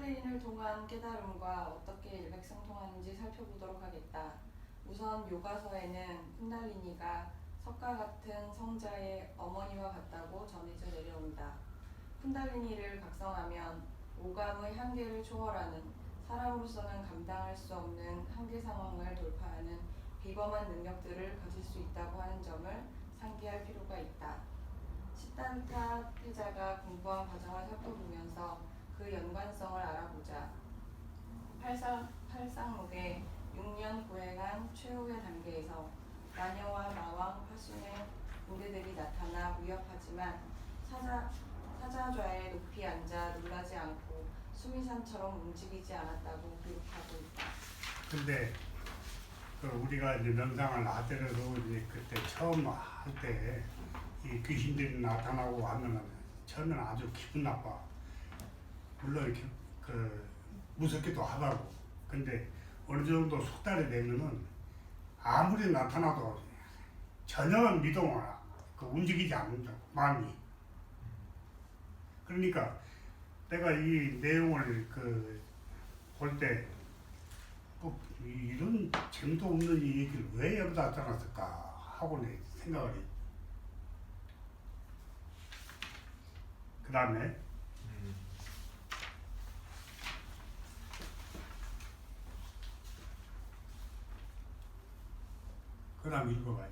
쿤달리니를 통한 깨달음과 어떻게 일맥상통하는지 살펴보도록 하겠다. 우선 요가서에는 쿤달리니가 석가 같은 성자의 어머니와 같다고 전해져 내려온다. 쿤달리니를 각성하면 오감의 한계를 초월하는, 사람으로서는 감당할 수 없는 한계 상황을 돌파하는 비범한 능력들을 가질 수 있다고 하는 점을 상기할 필요가 있다. 시탄타 태자가 공부한 과정을 살펴보면서 그 연관성을 알아보자. 팔상록의 6년 고행한 최후의 단계에서 마녀와 마왕, 화순의 인대들이 나타나 위협하지만 사자좌에 높이 앉아 놀라지 않고 수미산처럼 움직이지 않았다고 기록하고 있다. 근데 우리가 이제 명상을 하더라도 이제 그때 처음 할 때 이 귀신들이 나타나고 하면은 처음에는 아주 기분 나빠. 물론 이렇게 무섭기도 하다고. 근데 어느 정도 숙달이 되면은 아무리 나타나도 전혀 미동을 움직이지 않는다고, 마음이. 그러니까 내가 이 내용을 볼 때 이런 재미도 없는 이 얘기를 왜 여기다 써놨을까 하고 내 생각을 해. 그 다음에 읽어봐요.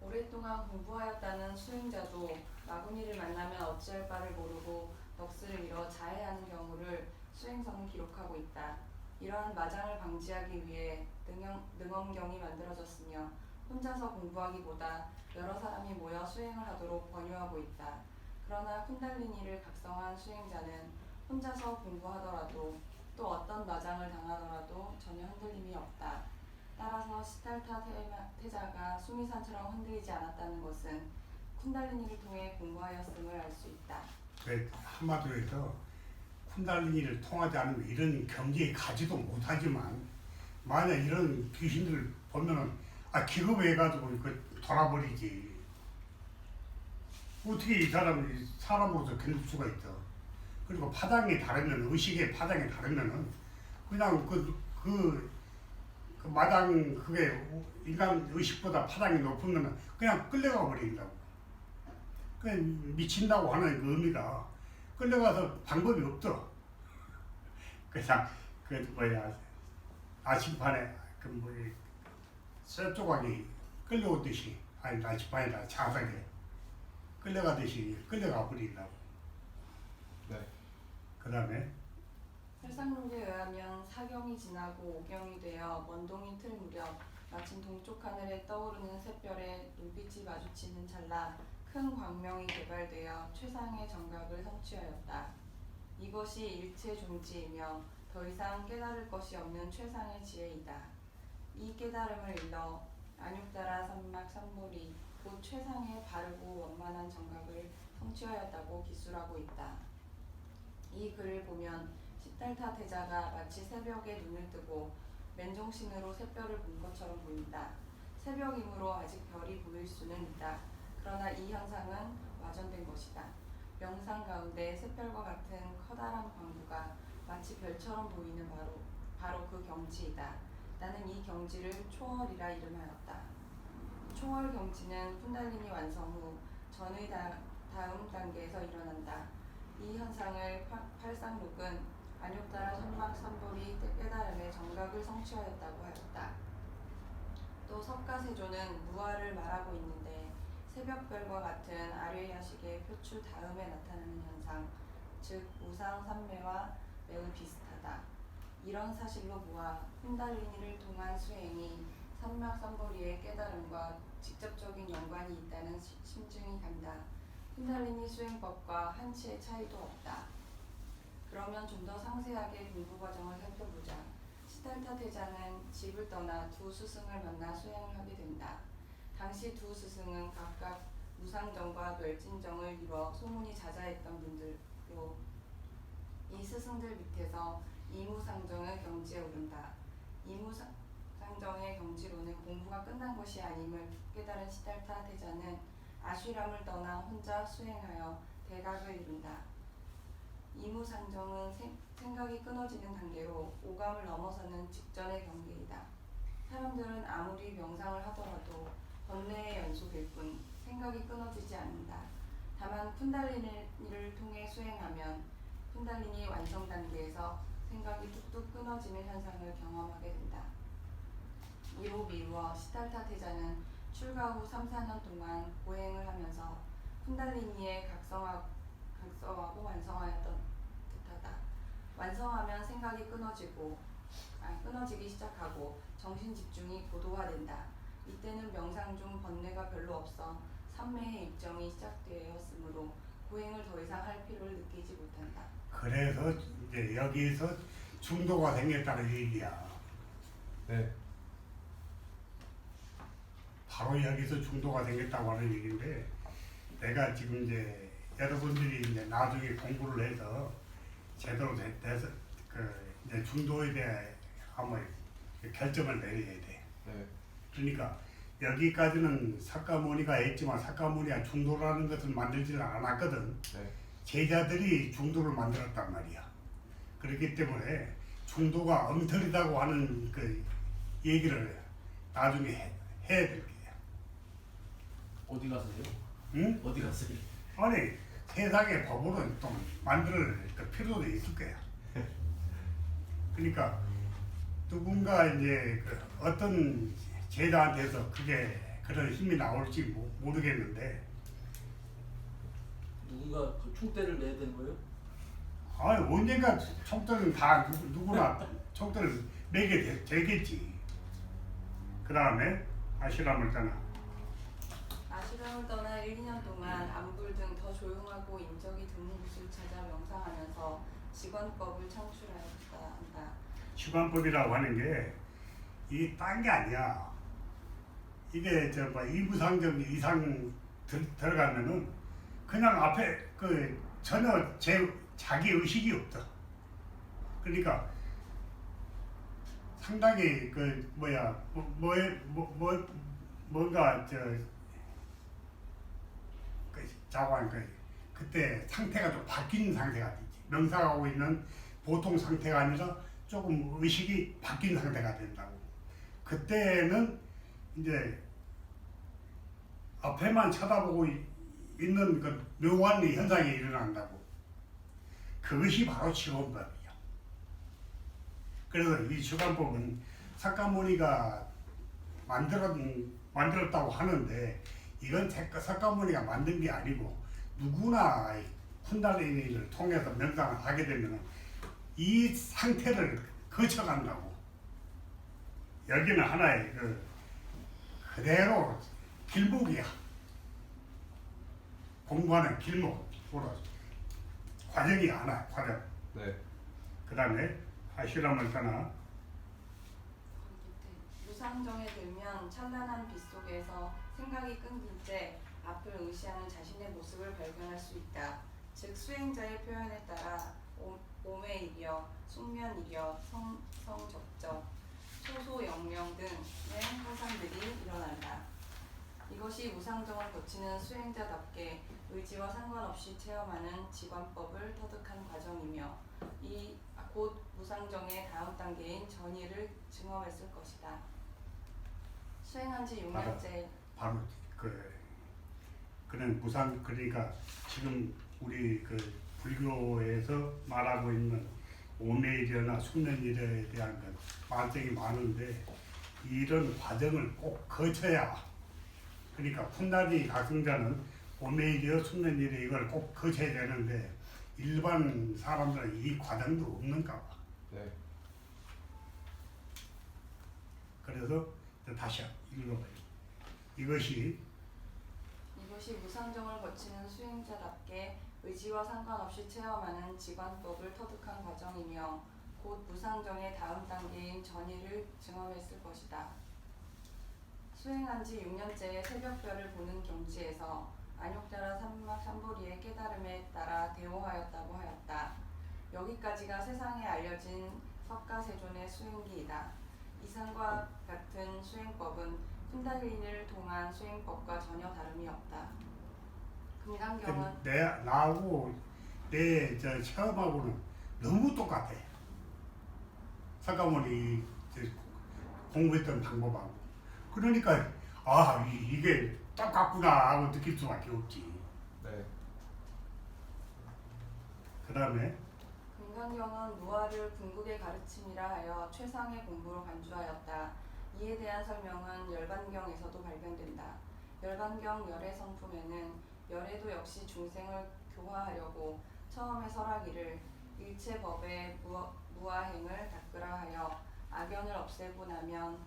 오랫동안 공부하였다는 수행자도 마구니를 만나면 어찌할 바를 모르고 넋을 잃어 자해하는 경우를 수행성은 기록하고 있다. 이러한 마장을 방지하기 위해 능엄경이 만들어졌으며 혼자서 공부하기보다 여러 사람이 모여 수행을 하도록 권유하고 있다. 그러나 쿤달리니를 각성한 수행자는 혼자서 공부하더라도 또 어떤 마장을 당하더라도 전혀 흔들림이 없다. 따라서 시달타 태자가 수미산처럼 흔들리지 않았다는 것은 쿤달리니를 통해 공부하였음을 알 수 있다. 한마디로 해서 쿤달리니를 통하지 않으면 이런 경지에 가지도 못하지만 만약 이런 귀신들을 보면은 기겁해가지고 돌아버리지. 어떻게 이 사람이 사람으로서 견딜 수가 있어. 그리고 파장이 다르면, 의식의 파장이 다르면은 그냥 마당 그게 인간 의식보다 파장이 높으면 그냥 끌려가 버린다고. 그냥 미친다고 하는 그 의미가 끌려가서 방법이 없어. 그냥 나침반에 쇠조각이 끌려오듯이, 아니 나침반에다 자석에 끌려가듯이 끌려가 버린다고. 네. 그 다음에 팔상록에 의하면 사경이 지나고 오경이 되어 먼동이 틀 무렵 마침 동쪽 하늘에 떠오르는 샛별에 눈빛이 마주치는 찰나 큰 광명이 개발되어 최상의 정각을 성취하였다. 이것이 일체 종지이며 더 이상 깨달을 것이 없는 최상의 지혜이다. 이 깨달음을 일러 안육다라 삼막 삼보리 곧 최상의 바르고 원만한 정각을 성취하였다고 기술하고 있다. 이 글을 보면 시달타 태자가 마치 새벽에 눈을 뜨고 맨정신으로 샛별을 본 것처럼 보인다. 새벽이므로 아직 별이 보일 수는 있다. 그러나 이 현상은 와전된 것이다. 명상 가운데 샛별과 같은 커다란 광부가 마치 별처럼 보이는 바로 그 경지이다. 나는 이 경지를 초월이라 이름하였다. 초월 경지는 쿤달리니 완성 후 전의 다음 단계에서 일어난다. 이 현상을 팔상록은 안욕다라 선막 삼보리 깨달음의 정각을 성취하였다고 하였다. 또 석가세조는 무아를 말하고 있는데 새벽별과 같은 아뢰야식의 표출 다음에 나타나는 현상, 즉 우상삼매와 매우 비슷하다. 이런 사실로 보아 쿤달리니를 통한 수행이 삼막삼보리의 깨달음과 직접적인 연관이 있다는 심증이 간다. 쿤달리니 수행법과 한치의 차이도 없다. 그러면 좀 더 상세하게 공부 과정을 살펴보자. 시달타 태자는 집을 떠나 두 스승을 만나 수행을 하게 된다. 당시 두 스승은 각각 무상정과 멸진정을 이뤄 소문이 자자했던 분들로 이 스승들 밑에서 이무상정의 경지에 오른다. 이무상정의 경지로는 공부가 끝난 것이 아님을 깨달은 시달타 태자는 아쉬람을 떠나 혼자 수행하여 대각을 이룬다. 이무상정은 생각이 끊어지는 단계로 오감을 넘어서는 직전의 경계이다. 사람들은 아무리 명상을 하더라도 번뇌의 연속일 뿐 생각이 끊어지지 않는다. 다만 쿤달리니를 통해 수행하면 쿤달리니 완성 단계에서 생각이 뚝뚝 끊어지는 현상을 경험하게 된다. 이로 미루어 시달타 태자는 출가 후 3, 4년 동안 보행을 하면서 쿤달리니에 각성하고 완성하였던 듯하다. 완성하면 생각이 끊어지기 시작하고 정신 집중이 고도화된다. 이때는 명상 중 번뇌가 별로 없어 삼매의 입정이 시작되었으므로 보행을 더 이상 할 필요를 느끼지 못한다. 그래서 이제 여기서 중도가 생겼다는 얘기야. 네. 바로 여기서 중도가 생겼다고 하는 얘기인데, 내가 지금 이제 여러분들이 이제 나중에 공부를 해서 제대로 돼서 이제 중도에 대해 한번 결정을 내려야 돼. 네. 그러니까 여기까지는 사카모니가 했지만 사카모니가 중도라는 것을 만들지는 않았거든. 네. 제자들이 중도를 만들었단 말이야. 그렇기 때문에 중도가 엉터리다고 하는 그 얘기를 나중에 해야 될 거야. 어디 가세요? 응? 어디 가세요? 아니 세상에 법으로 또 만들 그 필요도 있을 거야. 그러니까 누군가 이제 그 어떤 제자한테서 그게 그런 힘이 나올지 모르겠는데, 누군가 그 총대를 내야 되는 거예요? 아니 언젠가 총대는 다 누구나 총대를 매게 되겠지. 그 다음에 아시람을 떠나. 아시람을 떠나 1, 2년 동안 안불 등 더 조용하고 인적이 드문 곳을 찾아 명상하면서 직원법을 창출하였다. 시관법이라고 하는 게 이 딴 게 아니야. 이게 저 뭐 이무상정 이상 들어가면은 그냥 앞에 그 전혀 자기 의식이 없어. 그러니까 상당히 그 뭔가 자고 하니까 그때 상태가 좀 바뀐 상태가 되지. 명상하고 있는 보통 상태가 아니라 조금 의식이 바뀐 상태가 된다고. 그때는 이제 앞에만 쳐다보고 있는 그 묘한 현상이 일어난다고. 그것이 바로 직원법이야. 그래서 이 주관법은 사카모니가 만들었다고 하는데, 이건 사카모니가 만든 게 아니고 누구나 쿤달리니를 통해서 명상을 하게 되면 이 상태를 거쳐간다고. 여기는 하나의 그대로 길목이야. 공부하는 길목, 과정이 하나, 과정. 네. 그 다음에 아시람을 떠나. 무상정에 들면 찬란한 빛 속에서 생각이 끊길 때 앞을 의시하는 자신의 모습을 발견할 수 있다. 즉 수행자의 표현에 따라 오매이려, 숙면이려, 성적적, 소소영명 등의 현상들이 일어난다. 이것이 무상정을 거치는 수행자답게 의지와 상관없이 체험하는 직관법을 터득한 과정이며 이 곧 무상정의 다음 단계인 전의를 증험했을 것이다. 수행한 지 6년째. 바로 그는 무상, 그러니까 지금 우리 그 불교에서 말하고 있는 오매이려나 숙면이려에 대한 건 말씀이 많은데, 이런 과정을 꼭 거쳐야. 그러니까 쿤달리니 각성자는 오매이려 숙면이려 이걸 꼭 거쳐야 되는데 일반 사람들은 이 과정도 없는가 봐. 네. 그래서 다시 읽어봐요. 이것이 무상정을 거치는 수행자답게 의지와 상관없이 체험하는 직관법을 터득한 과정이며 곧 무상정의 다음 단계인 전의를 증험했을 것이다. 수행한 지 6년째의 새벽별을 보는 경지에서 안욕자라 삼보리의 깨달음에 따라 대오하였다고 하였다. 여기까지가 세상에 알려진 석가세존의 수행기이다. 이상과 같은 수행법은 쿤달리니를 통한 수행법과 전혀 다름이 없다. 금강경은 나하고 내 저 체험하고는 너무 똑같아. 사과머니 공부했던 방법하고. 그러니까 이게 똑같구나 하고 느낄 수밖에 없지. 네. 그 다음에 금강경은 무화를 궁극의 가르침이라 하여 최상의 공부로 간주하였다. 이에 대한 설명은 열반경에서도 발견된다. 열반경 열애성품에는 열애도 역시 중생을 교화하려고 처음에 설하기를 일체 법의 무아행을 닦으라 하여 악연을 없애고 나면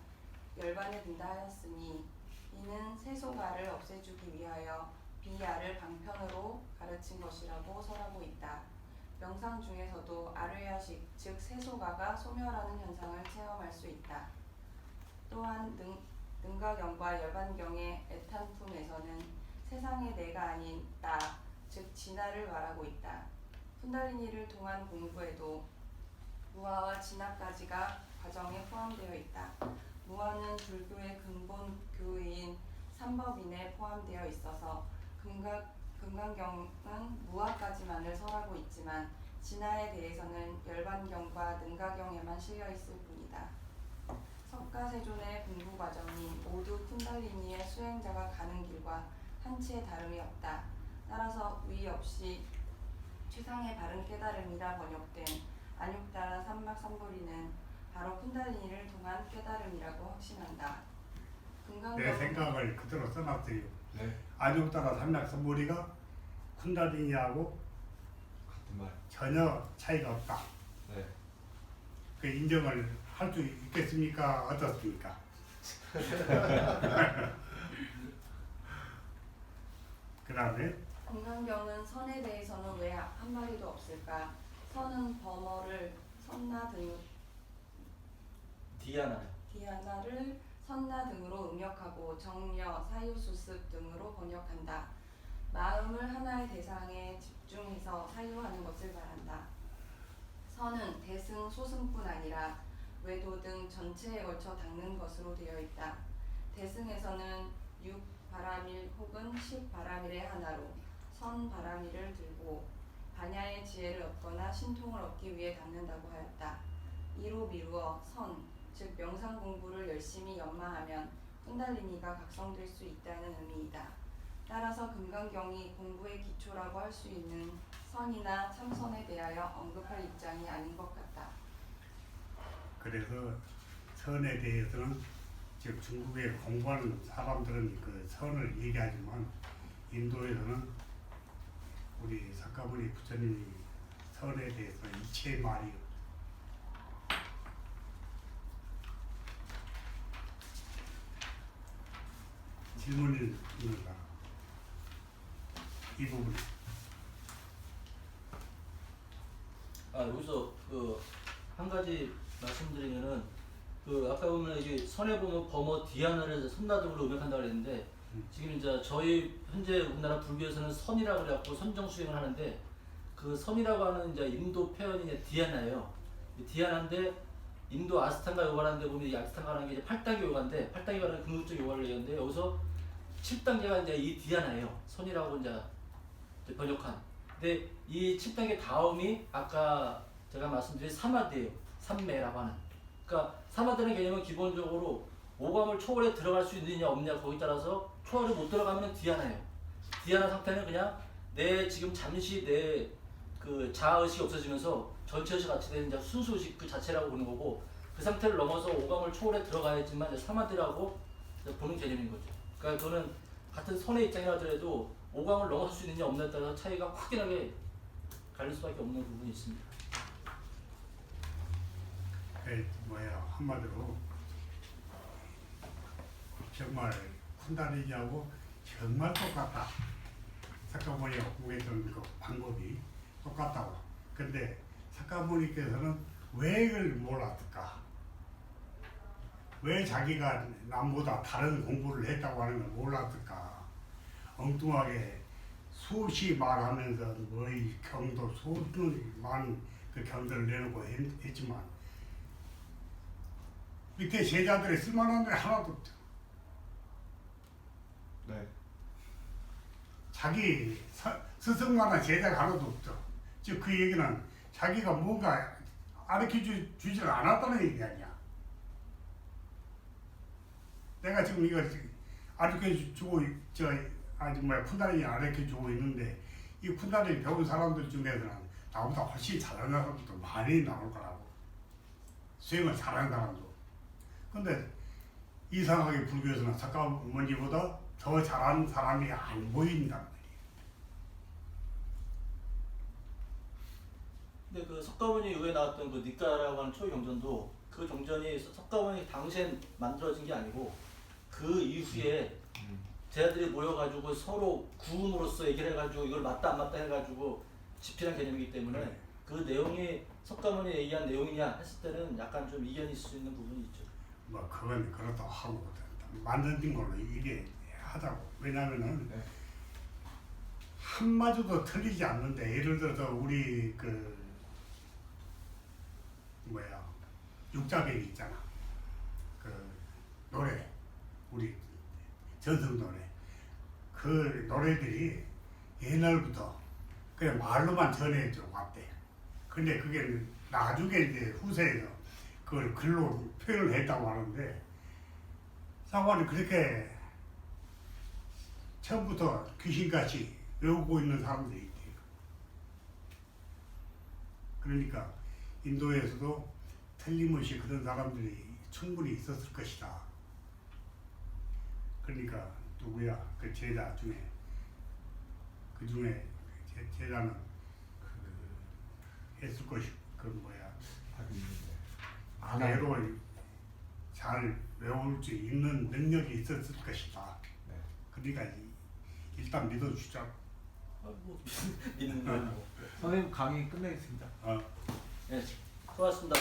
열반에 든다 하였으니 이는 세소가를 없애주기 위하여 비야를 방편으로 가르친 것이라고 설하고 있다. 명상 중에서도 아르야식, 즉 세소가가 소멸하는 현상을 체험할 수 있다. 또한 능가경과 열반경의 애탄품에서는 세상의 내가 아닌 나, 즉 진화를 말하고 있다. 쿤달리니를 통한 공부에도 무아와 진화까지가 과정에 포함되어 있다. 무아는 불교의 근본 교의인 삼법인에 포함되어 있어서 금강경은 무아까지만을 설하고 있지만 진화에 대해서는 열반경과 능가경에만 실려 있을 뿐이다. 석가세존의 공부 과정이 모두 쿤달리니의 수행자가 가는 길과 한치의 다름이 없다. 따라서 위 없이 최상의 바른 깨달음이라 번역된 안육따라 삼막삼보리는 바로 쿤달리니를 통한 깨달음이라고 확신한다. 내 생각을 그대로 써놨어요. 네. 안육따라 삼맥선보리가 쿤달리니하고 같은 말. 전혀 차이가 없다. 네. 그 인정을 할 수 있겠습니까? 어떻습니까? 그 다음에 금강경은 선에 대해서는 왜 한마디도 없을까? 선은 범어를 선나 등 디아나를 선나 등으로 음역하고 정려, 사유수습 등으로 번역한다. 마음을 하나의 대상에 집중해서 사유하는 것을 말한다. 선은 대승, 소승뿐 아니라 외도 등 전체에 걸쳐 닦는 것으로 되어 있다. 대승에서는 6바라밀 혹은 10바라밀의 하나로 선바라밀을 들고 반야의 지혜를 얻거나 신통을 얻기 위해 닦는다고 하였다. 이로 미루어 선, 즉 명상 공부를 열심히 연마하면 쿤달리니가 각성될 수 있다는 의미이다. 따라서 금강경이 공부의 기초라고 할 수 있는 선이나 참선에 대하여 언급할 입장이 아닌 것 같다. 그래서 선에 대해서는 즉 중국에 공부하는 사람들은 그 선을 얘기하지만 인도에서는 우리 석가모니 부처님이 선에 대해서 이치의 말이요. 질문이 있는가? 이 부분. 여기서 한 가지 말씀드리면은 아까 보면 이게 선에 보면 범어 디아나를 선나등으로 음역한다고 그랬는데 지금 이제 저희 현재 우리나라 불교에서는 선이라고 그래갖고 선정 수행을 하는데 그 선이라고 하는 이제 인도 표현이 디아나예요. 디아나인데 인도 아스탕가 요가라는 데 보면 이 아스탕가라는 게 이제 8단계 요가인데 8단계 요가는 궁극적 요가를 얘기하는데 여기서 7단계가 이제 이 디아나예요. 선이라고 이제 번역한. 근데 이 7단계 다음이 아까 제가 말씀드린 사마드예요. 삼매라고 하는. 그러니까 사마드는 개념은 기본적으로 오감을 초월해 들어갈 수 있느냐 없느냐 거기에 따라서 초월을 못 들어가면 디아나예요. 디아나 상태는 그냥 내 지금 잠시 내 그 자아의식이 없어지면서 전체의식 같이 되는 이제 순수의식 그 자체라고 보는 거고 그 상태를 넘어서 오감을 초월해 들어가야지만 이제 사마드라고 이제 보는 개념인 거죠. 그러니까 그거는 같은 선의 입장이라 하더라도 오감을 넘어설 수 있느냐 없느냐에 따라서 차이가 확연하게 갈릴 수밖에 없는 부분이 있습니다. 한마디로 정말 쿤달리니하고 정말 똑같다. 석가모니가 공부했던 그 방법이 똑같다고. 근데 석가모니께서는 왜 그걸 몰랐을까? 왜 자기가 남보다 다른 공부를 했다고 하는 걸 몰랐을까? 엉뚱하게 수시 말하면서 뭐이 경도 수는 많은 그 경도를 내놓고 했지만 밑에 제자들이 쓸만한 게 하나도 없죠. 네. 자기 스승만한 제자가 하나도 없죠. 즉 그 얘기는 자기가 뭔가 주지를 않았다는 얘기 아니야. 내가 지금 이거 가르쳐주고 쿤다리니 가르쳐주고 있는데 이 쿤다리니 배운 사람들 중에서는 나보다 훨씬 잘하는 사람들도 많이 나올 거라고. 수행을 잘하는 사람도. 근데 이상하게 불교에서는 석가모니보다 더 잘하는 사람이 안 보인단 말이에요. 근데 그 석가모니 이후에 나왔던 그 니까라고 하는 초경전도 그 경전이 석가모니 당시엔 만들어진 게 아니고 그 이후에 제자들이 모여가지고 서로 구음으로써 얘기를 해가지고 이걸 맞다 안 맞다 해가지고 집필한 개념이기 때문에 네. 그 내용이 석가모니 얘기한 내용이냐 했을 때는 약간 좀 이견이 있을 수 있는 부분이 있죠. 뭐 그건 그렇다고 하고 만든 걸로 이게 하자고. 왜냐면은 네. 한마디도 틀리지 않는데 예를 들어서 우리 그 육자배기 있잖아. 그 노래 우리 전성 노래 그 노래들이 옛날부터 그냥 말로만 전해져 왔대. 근데 그게 나중에 이제 후세에서 그걸 글로 표현을 했다고 하는데 사관이 그렇게 처음부터 귀신같이 외우고 있는 사람들이 있대요. 그러니까 인도에서도 틀림없이 그런 사람들이 충분히 있었을 것이다. 그러니까 누구야 그 제자 중에 그 중에 제자는 그 했을 것이 대로 잘 외울 수 있는 능력이 있었을 것이다. 네. 그러니까 일단 믿어주자. 뭐 믿는 거예요. 뭐. 선생님 강의 끝내겠습니다. 네, 수고하셨습니다.